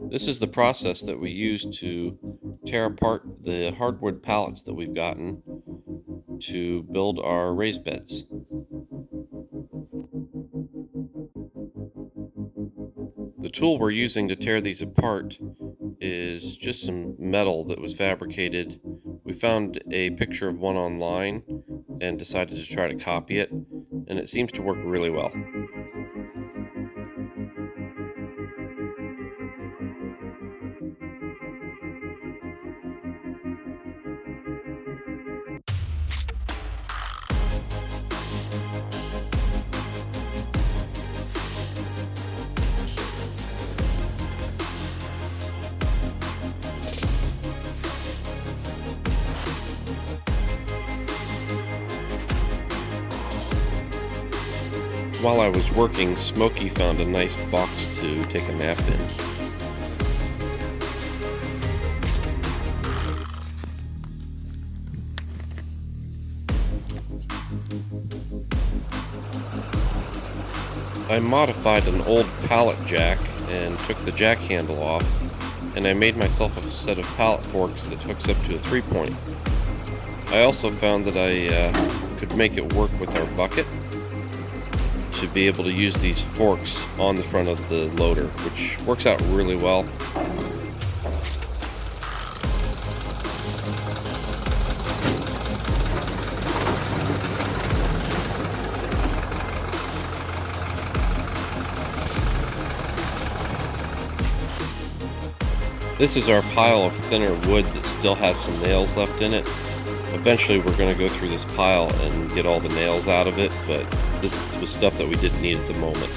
This is the process that we use to tear apart the hardwood pallets that we've gotten to build our raised beds. The tool we're using to tear these apart is just some metal that was fabricated. We found a picture of one online and decided to try to copy it, and it seems to work really well. While I was working, Smokey found a nice box to take a nap in. I modified an old pallet jack and took the jack handle off, and I made myself a set of pallet forks that hooks up to a 3-point. I also found that I could make it work with our bucket to be able to use these forks on the front of the loader, which works out really well. This is our pile of thinner wood that still has some nails left in it. Eventually we're going to go through this pile and get all the nails out of it, but this was stuff that we didn't need at the moment.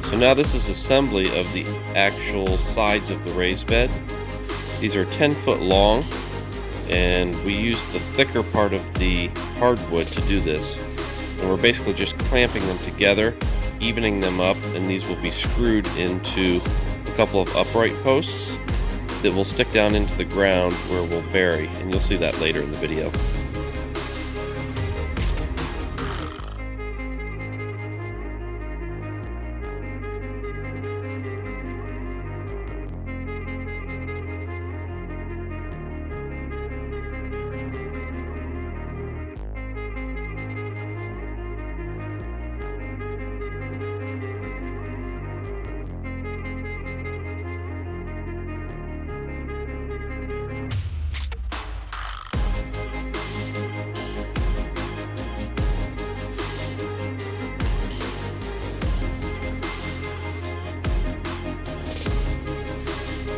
So now this is assembly of the actual sides of the raised bed. These are 10 foot long, and we used the thicker part of the hardwood to do this. And we're basically just clamping them together, evening them up, and these will be screwed into a couple of upright posts that will stick down into the ground where we'll bury, and you'll see that later in the video.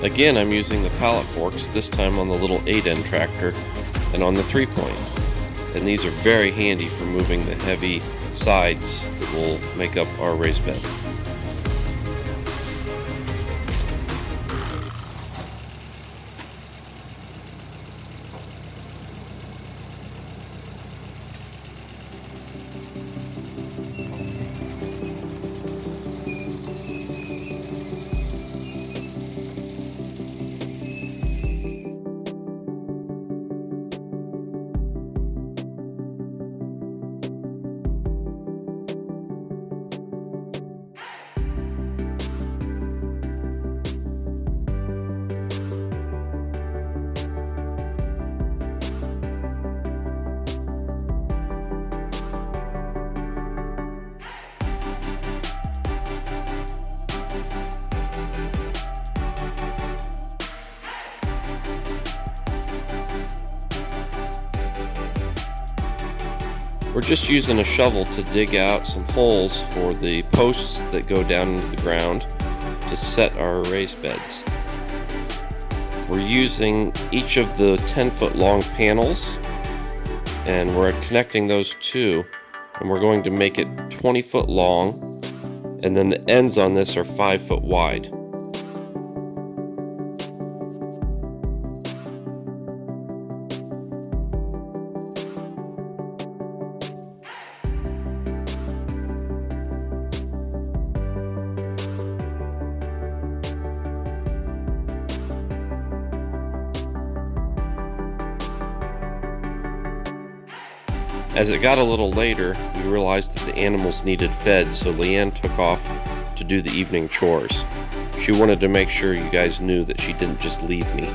Again, I'm using the pallet forks, this time on the little 8N tractor and on the 3-point. And these are very handy for moving the heavy sides that will make up our raised bed. We're just using a shovel to dig out some holes for the posts that go down into the ground to set our raised beds. We're using each of the 10-foot long panels, and we're connecting those two, and we're going to make it 20 foot long, and then the ends on this are 5 foot wide. As it got a little later, we realized that the animals needed fed, so Leanne took off to do the evening chores. She wanted to make sure you guys knew that she didn't just leave me.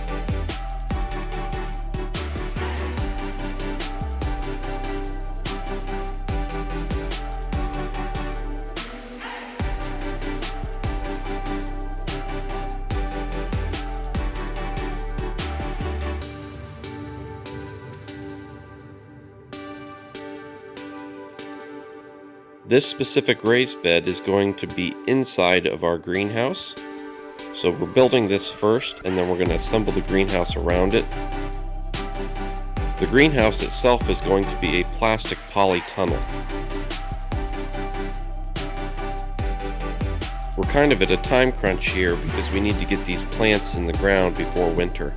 This specific raised bed is going to be inside of our greenhouse. So we're building this first, and then we're going to assemble the greenhouse around it. The greenhouse itself is going to be a plastic poly tunnel. We're kind of at a time crunch here because we need to get these plants in the ground before winter.